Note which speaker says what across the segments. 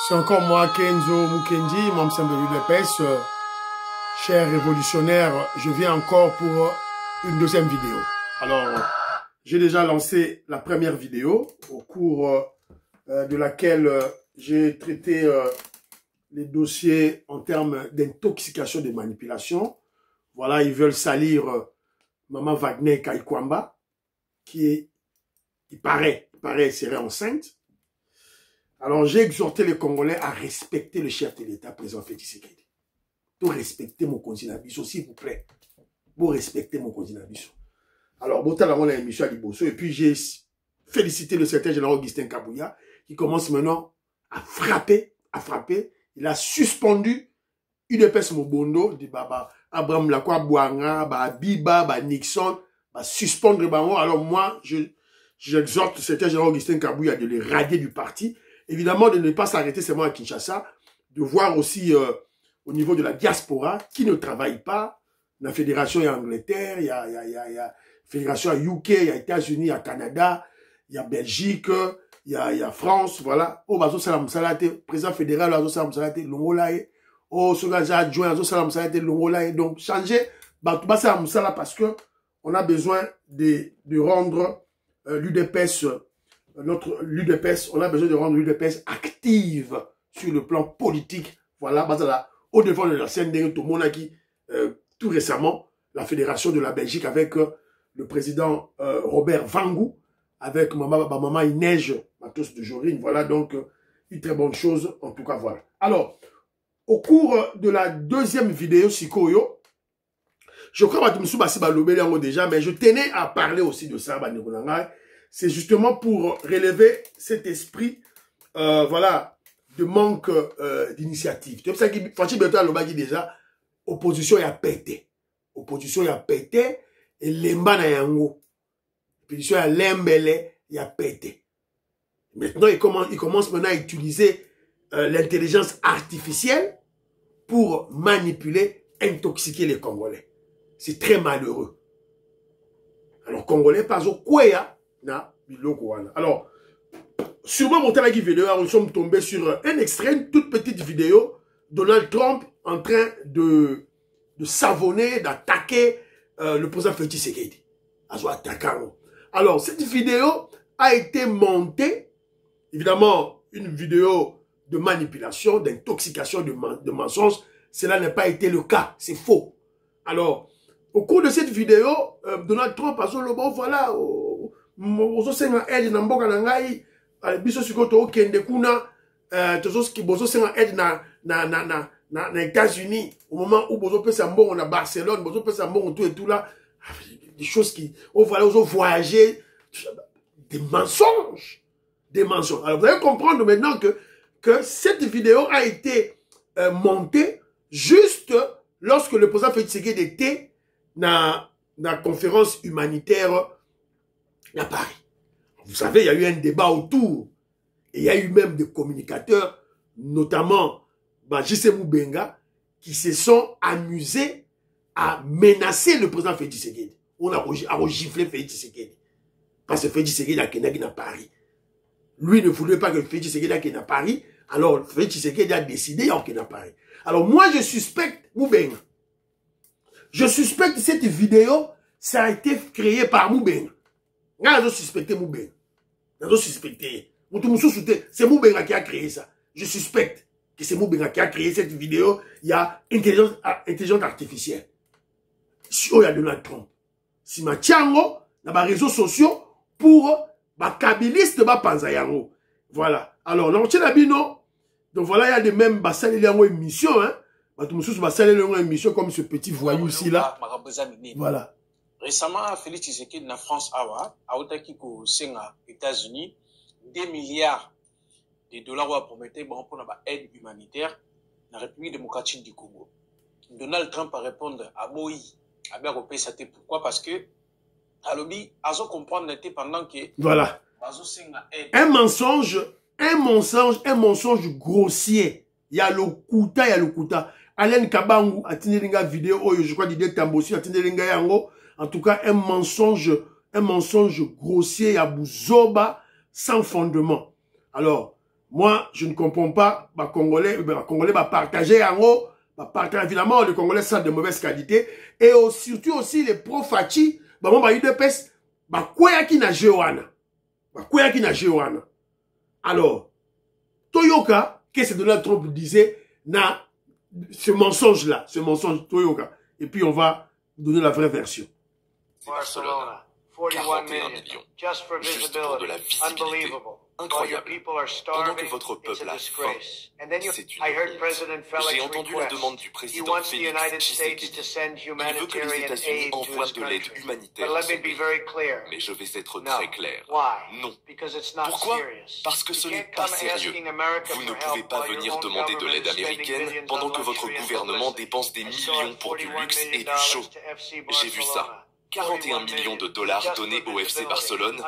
Speaker 1: C'est encore moi, Kenzo Mukendi, membre simple de l'UDPS, cher révolutionnaire. Je viens encore pour une deuxième vidéo. Alors, j'ai déjà lancé la première vidéo au cours de laquelle j'ai traité les dossiers en termes d'intoxication, de manipulation. Voilà, ils veulent salir Maman Wagner Kaikwamba, qui, il paraît, serait enceinte. Alors, j'ai exhorté les Congolais à respecter le chef de l'État, président Félix Tshisekedi. Pour respecter mon continent Bisso, s'il vous plaît. Pour respecter mon continent Bisso. Alors, Botal a émission à Liboso, et puis j'ai félicité le secrétaire général Augustin Kabouya, qui commence maintenant à frapper. Il a suspendu UDPS Mobondo, dit Baba, Abraham Lakwa Bouanga, Biba, Nixon, suspendre Bango. Alors moi, j'exhorte le secrétaire général Augustin Kabouya de les radier du parti. Évidemment, de ne pas s'arrêter seulement à Kinshasa, de voir aussi au niveau de la diaspora qui ne travaille pas. La fédération est Angleterre, il y a fédération à UK, il y a États-Unis, il y a Canada, il y a Belgique, il y a France, voilà. Oh, bazo salam salate, président fédéral, bazo salam salate, longolaye. Oh, sogaja adjoint, bazo salam salate, longolaye. Donc, changer, bazo salam salate parce que on a besoin de rendre l'UDPS, l'UDPS, on a besoin de rendre l'UDPS active sur le plan politique. Voilà, basala, au devant de la scène de tout le monde qui, tout récemment, la fédération de la Belgique avec le président Robert Vangou, avec maman Inej Matos de Jorine. Voilà, donc, une très bonne chose, en tout cas, voilà. Alors, au cours de la deuxième vidéo, Sikoyo, je crois que je suis déjà, mais je tenais à parler aussi de ça, c'est justement pour relever cet esprit, voilà, de manque d'initiative. C'est pour ça que Fachi Beto Alobagi déjà, opposition a pété. Opposition a pété, et l'emba na yango. Opposition a l'embele, il a pété. Maintenant, il commence maintenant à utiliser l'intelligence artificielle pour manipuler, intoxiquer les Congolais. C'est très malheureux. Alors, Congolais, pas au quoi, na biloko wana. Alors, sûrement mon travail vidéo, nous sommes tombés sur un extrait, une toute petite vidéo, Donald Trump en train de savonner, d'attaquer le président Félix Tshisekedi. Alors, cette vidéo a été montée, évidemment, une vidéo de manipulation, d'intoxication, de mensonges. Cela n'a pas été le cas, c'est faux. Alors, au cours de cette vidéo, Donald Trump a dit, voilà, bozo senga aide na mboka na ngai biso sikoto okende kuna bozo senga aide na États-Unis au moment où bozo pesa mbongo na Barcelone bozo pesa mbongo tout et tout là des choses qui voilà bozo voyager des mensonges alors vous allez comprendre maintenant que cette vidéo a été montée juste lorsque le président Félix Tshisekedi était dans la conférence humanitaire à Paris. Vous savez, il y a eu un débat autour. Et il y a eu même des communicateurs, notamment J.C. Moubenga, qui se sont amusés à menacer le président Félix Tshisekedi. On a regiflé Félix Tshisekedi. Parce que Félix Tshisekedi a gagné à Paris. Lui ne voulait pas que Félix Tshisekedi a gagné à Paris. Alors Félix Tshisekedi a décidé à gagner à Paris. Alors moi, je suspecte Moubenga. Je suspecte cette vidéo, ça a été créé par Moubenga. Je suspecte Moubenga. Je suspecte. C'est Moubenga qui a créé ça. Je suspecte que c'est Moubenga qui a créé cette vidéo. Il y a intelligence artificielle. Si il y a Donald Trump. Si ma tiango, dans les réseaux sociaux, pour les kabilistes, panzayango. Voilà. Alors, dans le Bino, donc voilà, il y a des mêmes bassales, il y a une émission, hein. Une émission comme ce petit voyou ici là. Voilà.
Speaker 2: Récemment, Félix Tshisekedi na France awa, aotaki ko senga États-Unis 2 milliards de dollars wa promettre bon pour la aide humanitaire na République démocratique du Congo. Donald Trump a répondu à Moï, a bien repayé ça. Pourquoi? Parce que alobi azo comprendre n'était pendant que
Speaker 1: voilà.
Speaker 2: Azo senga aide.
Speaker 1: Un mensonge grossier. Il y a le kuta. Alain Kabangu a tenu une vidéo, je crois Didier Tambossi a tenu une yango. En tout cas, un mensonge grossier à Bouzoba sans fondement. Alors, Moi, je ne comprends pas, les Congolais va partager en haut, évidemment, les Congolais sont de mauvaise qualité, et surtout aussi les pro-Fachi, moi, UDPS, quoi qui n'a Jéwana. Quoi qui n'a Jéwana. Alors, Toyoka, qu'est-ce que Donald Trump disait, ce mensonge-là, Toyoka. Et puis, on va donner la vraie version.
Speaker 3: Barcelona, 41 millions, juste pour de la visibilité. Incroyable. Pendant que votre peuple a faim, c'est une honte. J'ai entendu la demande du président Félix Tshisekedi. Il veut que les États-Unis envoient de l'aide humanitaire à son pays. Mais je vais être très clair. Non. Pourquoi? Parce que ce n'est pas sérieux. Vous ne pouvez pas venir demander de l'aide américaine pendant que votre gouvernement dépense des millions pour du luxe et du show. J'ai vu ça. 41 millions de dollars donnés au FC Barcelone,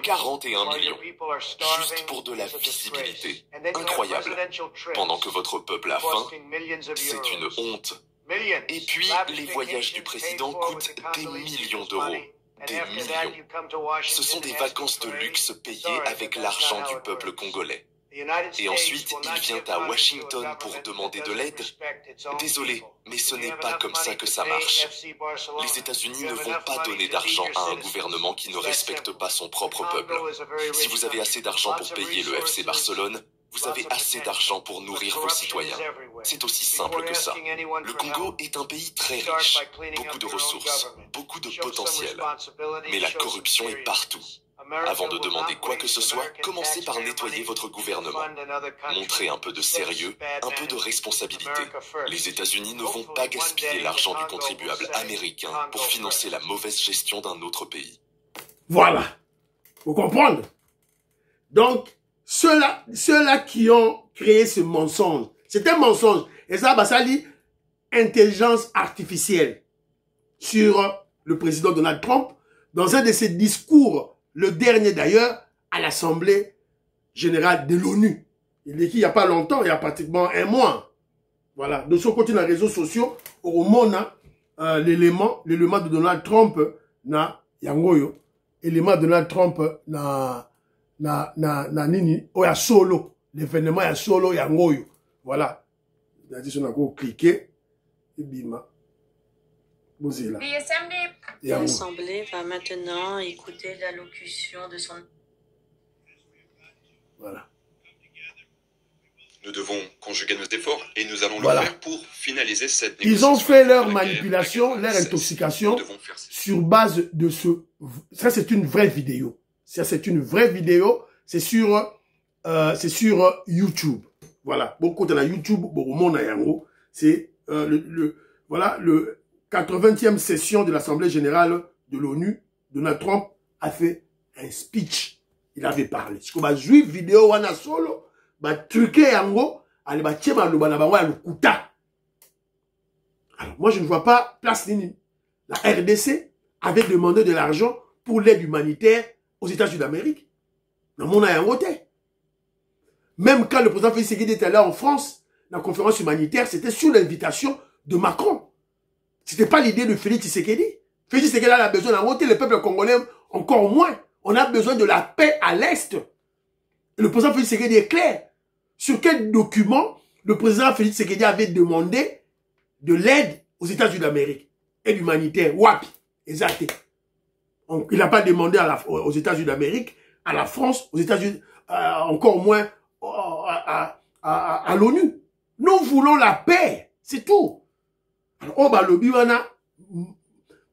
Speaker 3: 41 millions, juste pour de la visibilité. Incroyable. Pendant que votre peuple a faim, c'est une honte. Et puis, les voyages du président coûtent des millions d'euros. Des millions. Ce sont des vacances de luxe payées avec l'argent du peuple congolais. Et ensuite, il vient à Washington pour demander de l'aide. Désolé, mais ce n'est pas comme ça que ça marche. Les États-Unis ne vont pas donner d'argent à un gouvernement qui ne respecte pas son propre peuple. Si vous avez assez d'argent pour payer le FC Barcelone, vous avez assez d'argent pour nourrir vos citoyens. C'est aussi simple que ça. Le Congo est un pays très riche, beaucoup de ressources, beaucoup de potentiel. Mais la corruption est partout. Avant de demander quoi que ce soit, commencez par nettoyer votre gouvernement. Montrez un peu de sérieux, un peu de responsabilité. Les États-Unis ne vont pas gaspiller l'argent du contribuable américain pour financer la mauvaise gestion d'un autre pays.
Speaker 1: Voilà. Vous comprenez? Donc, ceux-là qui ont créé ce mensonge, c'est un mensonge. Et ça dit intelligence artificielle sur le président Donald Trump dans un de ses discours, le dernier d'ailleurs, à l'Assemblée générale de l'ONU. Il dit qu'il n'y a pas longtemps, il y a pratiquement un mois. Voilà. De son côté, dans les réseaux sociaux, au monde, l'élément de Donald Trump, na yangoyo, l'élément de Donald Trump, na nini, oya solo, l'événement ya solo yangoyo. Voilà. C'est-à-dire, on a cliqué, et bima.
Speaker 4: L'Assemblée va maintenant écouter l'allocution de son...
Speaker 1: Voilà.
Speaker 5: Nous devons conjuguer nos efforts et nous allons le faire pour finaliser cette
Speaker 1: négociation. Ils ont fait leur manipulation, leur intoxication sur base de ce... Ça, c'est une vraie vidéo. Ça, c'est une vraie vidéo. C'est sur YouTube. Voilà. Beaucoup de la YouTube, c'est voilà, le 80e session de l'Assemblée générale de l'ONU. Donald Trump a fait un speech. Il avait parlé. Ce qu'on va jouer vidéo, wana solo, ba truquer yango, allez ba tiema loba na bango ya lukuta. Alors, moi, je ne vois pas place nini. La RDC avait demandé de l'argent pour l'aide humanitaire aux États-Unis d'Amérique. Dans mon ayangote. Même quand le président Félix Tshisekedi était là en France, la conférence humanitaire, c'était sous l'invitation de Macron. C'était pas l'idée de Félix Tshisekedi. Félix Tshisekedi a besoin d'un vote, le peuple congolais encore moins. On a besoin de la paix à l'Est. Et le président Félix Tshisekedi est clair. Sur quel document le président Félix Tshisekedi avait demandé de l'aide aux États-Unis d'Amérique? Aide humanitaire, wapi, exact. Il n'a pas demandé aux États-Unis d'Amérique, à la France, aux États-Unis, encore moins à l'ONU. Nous voulons la paix, c'est tout. Alors,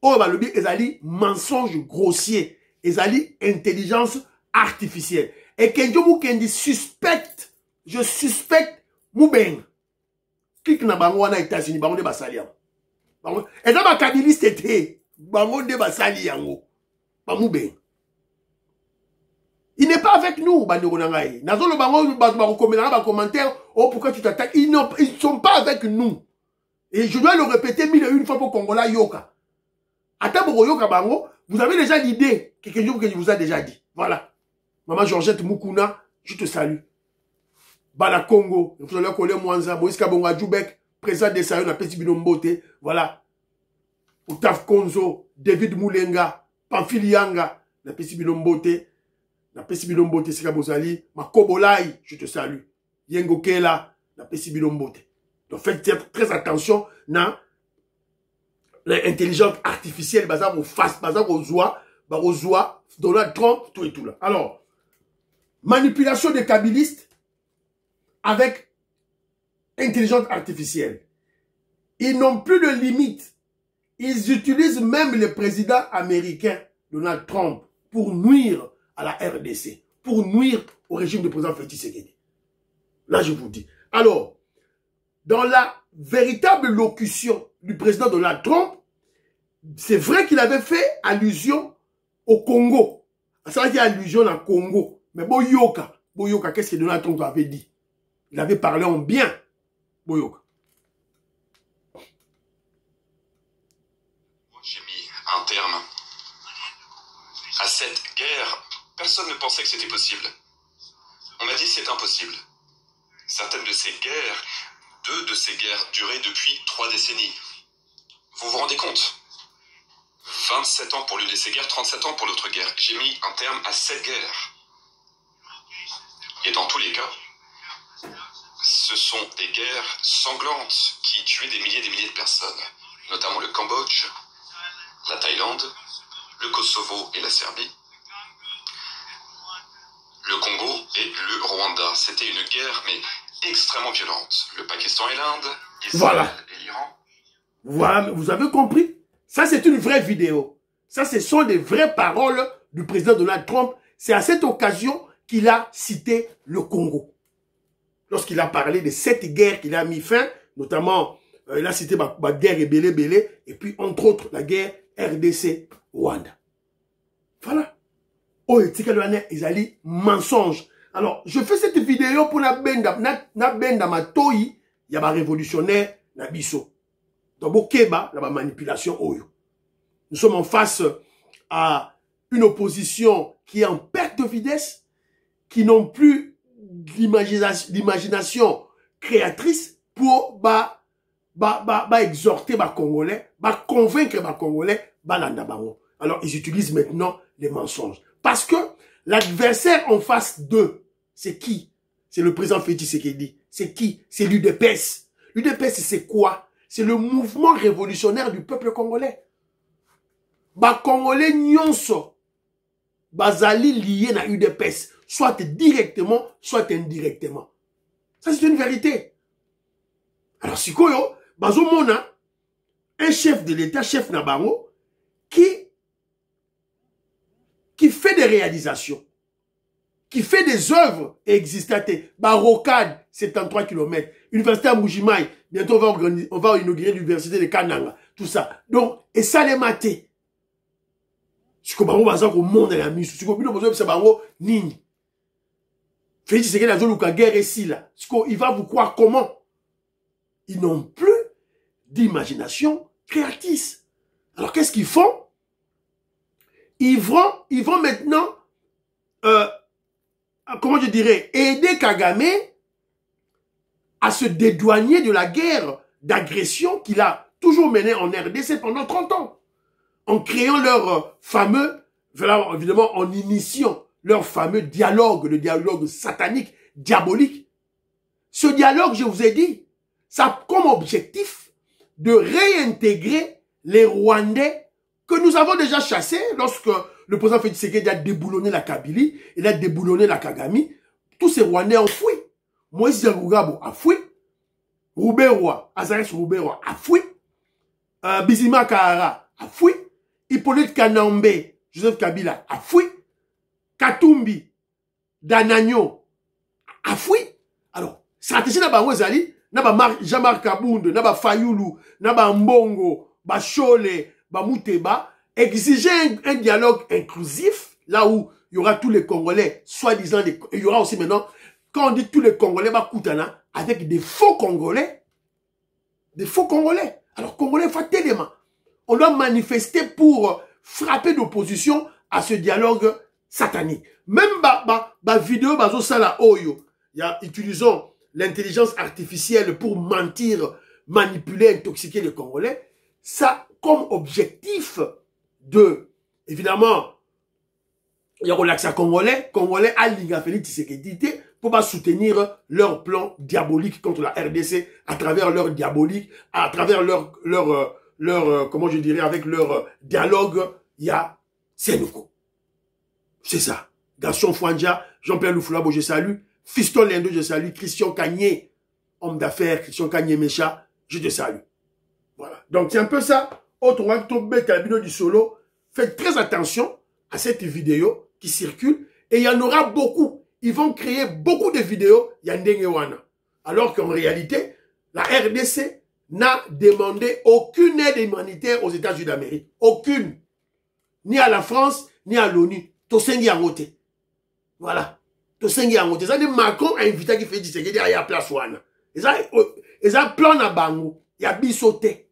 Speaker 1: ezali mensonge grossier, ezali intelligence artificielle. Et que je suspecte, je suspecte Moubeng. Clique na bango wana États-Unis, bango de basali yango. Bango, et dans ma kabiliste était, bango de basali yango. Moubeng. Il n'est pas avec nous, bandeko nangai. Nazolo bango ba commentaire, oh pourquoi tu t'attaques? Ils ne sont pas avec nous. Et je dois le répéter 1001 fois pour Congola Yoka. Attends, Yoka Bango, vous avez déjà l'idée que je vous a déjà dit. Voilà. Maman Georgette Mukuna, je te salue. Bala Congo, vous allez coller Mwanza, Moïse Kabonga Djoubek, président de Sayon, Petit Binombote. Voilà. Outaf Konzo, David Moulenga, Pamphilianga, Petit Binombote. na pesi bilombote sika bozali, Makobolai, je te salue. Yengo Kela, na pesi bilombote. Donc faites très attention na l'intelligence artificielle, bazar au face, bazar au zoa, Donald Trump, tout et tout là. Alors, manipulation des kabylistes avec intelligence artificielle. Ils n'ont plus de limite. Ils utilisent même le président américain, Donald Trump, pour nuire à la RDC, pour nuire au régime du président Félix Tshisekedi. Là, je vous dis. Alors, dans la véritable locution du président Donald Trump, c'est vrai qu'il avait fait allusion au Congo. Ça veut dire allusion au Congo. Mais Boyoka, qu'est-ce que Donald Trump avait dit? Il avait parlé en bien. Boyoka.
Speaker 5: J'ai mis un terme à cette guerre. Personne ne pensait que c'était possible. On m'a dit c'est impossible. Certaines de ces guerres, 2 de ces guerres duraient depuis 3 décennies. Vous vous rendez compte? 27 ans pour l'une de ces guerres, 37 ans pour l'autre guerre. J'ai mis un terme à cette guerre. Et dans tous les cas, ce sont des guerres sanglantes qui tuaient des milliers et des milliers de personnes, notamment le Cambodge, la Thaïlande, le Kosovo et la Serbie, le Congo et le Rwanda. C'était une guerre, mais extrêmement violente. Le Pakistan et l'Inde, Israël et l'Iran.
Speaker 1: Voilà, vous avez compris? Ça, c'est une vraie vidéo. Ça, ce sont des vraies paroles du président Donald Trump. C'est à cette occasion qu'il a cité le Congo. Lorsqu'il a parlé de cette guerre qu'il a mis fin, notamment, il a cité la guerre Ebele, et puis, entre autres, la guerre RDC-Rwanda. Voilà. Oh, ils allaient mensonge. Alors, je fais cette vidéo pour na benda matoi, il y a un révolutionnaire, na biso. Donc, Bokeba, la manipulation oyo. Nous sommes en face à une opposition qui est en perte de vitesse, qui n'ont plus d'imagination créatrice pour exhorter les Congolais, convaincre les Congolais, landa bango. Alors, ils utilisent maintenant les mensonges. Parce que l'adversaire en face d'eux, c'est qui? C'est le président Félix Tshisekedi. C'est qui? C'est l'UDPS. L'UDPS, c'est quoi? C'est le mouvement révolutionnaire du peuple congolais. Congolais nyonso, bazali lié na UDPS, soit directement, soit indirectement. Ça, c'est une vérité. Alors, si koyo, bazomona, un chef de l'État, chef Nabango, qui fait des réalisations, qui fait des œuvres existantes. Rocade, 73 km. Université à Moujimaï, bientôt on va inaugurer l'université de Kananga. Tout ça. Donc, et ça les maté. Si vous avez au monde, si vous avez nini. Félix Tshisekedi a dit que la guerre est ici là. Il va vous croire comment? Ils n'ont plus d'imagination créatrice. Alors, qu'est-ce qu'ils font? Ils vont maintenant, comment je dirais, aider Kagame à se dédouaner de la guerre d'agression qu'il a toujours menée en RDC pendant 30 ans. En créant leur fameux, évidemment en initiant leur fameux dialogue, le dialogue satanique, diabolique. Ce dialogue, je vous ai dit, ça a comme objectif de réintégrer les Rwandais que nous avons déjà chassés lorsque le président Félix Tshisekedi a déboulonné la Kabylie, il a déboulonné la Kagami. Tous ces Rwandais ont fui. Moïse Yangugabo a fui. Rouberoy, Azares Rouberoy a fui. Bizima Kahara a fui. Hippolyte Kanambe, Joseph Kabila a fui. Katumbi, Danagno a fui. Alors, stratégie n'a pas Zali, n'a pas Jean-Marc Kabund, n'a pas Fayoulou, n'a pas Mbongo, ba Chole, ba Mouteba, exiger un dialogue inclusif, là où il y aura tous les Congolais, soi-disant, il y aura aussi maintenant, quand on dit tous les Congolais, bah, Koutana, avec des faux Congolais. Des faux Congolais. Alors, Congolais, faut tellement. On doit manifester pour frapper d'opposition à ce dialogue satanique. Même vidéo, sala oyo, utilisons l'intelligence artificielle pour mentir, manipuler, intoxiquer les Congolais. Ça, comme objectif de, évidemment, il y a l'accès congolais à Liga Félix Tshisekedi pour pas soutenir leur plan diabolique contre la RDC à travers leur diabolique, à travers leur comment je dirais, avec leur dialogue, il y a Sénoko. C'est ça. Gaston Fouandja, Jean-Pierre Lufulabo, je salue. Fiston Lendo, je salue. Christian Kagné, homme d'affaires, Christian Kagné Mécha, je te salue. Voilà. Donc c'est un peu ça. Autre fois que vidéo du solo, faites très attention à cette vidéo qui circule et il y en aura beaucoup. Ils vont créer beaucoup de vidéos Yandengewana. Alors qu'en réalité, la RDC n'a demandé aucune aide humanitaire aux États-Unis d'Amérique. Aucune. Ni à la France, ni à l'ONU. Tosengi Angote. Voilà. Tosengi Angote. Ça dit Macron a invité qui fait Tshisekedi à la place Wana. Et ça plan à Bango. Il y a bisoté.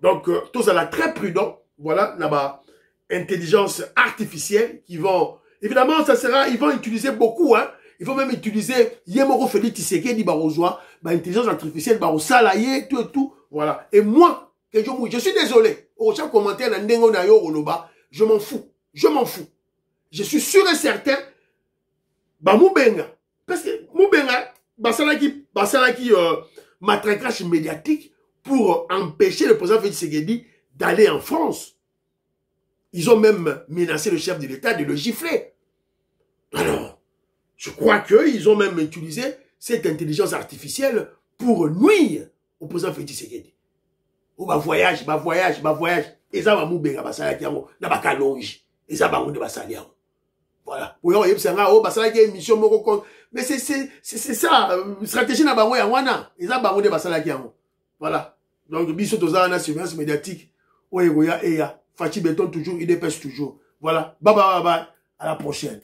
Speaker 1: Donc, tout ça là très prudent. Voilà, là-bas. Intelligence artificielle qui vont... Évidemment, ça sera... Ils vont utiliser beaucoup, hein. Ils vont même utiliser Yemoro Félix Tshisekedi Barozwa, intelligence artificielle, Barosalaye, tout et tout. Voilà. Et moi, je suis désolé. Au chaque commentaire, je m'en fous. Je m'en fous. Je suis sûr et certain, Moubenga. Parce que Moubenga, Basalaki, matraquage médiatique pour empêcher le président Félix Tshisekedi d'aller en France. Ils ont même menacé le chef de l'État de le gifler. Alors, je crois qu'ils ont même utilisé cette intelligence artificielle pour nuire au président Félix Tshisekedi. Oh, voyage. Et ça va moubenga basalaki yango, na bakalongi. Et ça va moubenga basalaki yango. Voilà. Mais c'est ça, stratégie na bango yangwana. Et ça va moubenga basalaki yango. Voilà. Donc, biso tozana surveillance médiatique. Oyegoya eya. Fachi Béton toujours, il dépêche toujours. Voilà. Bye bye bye bye. À la prochaine.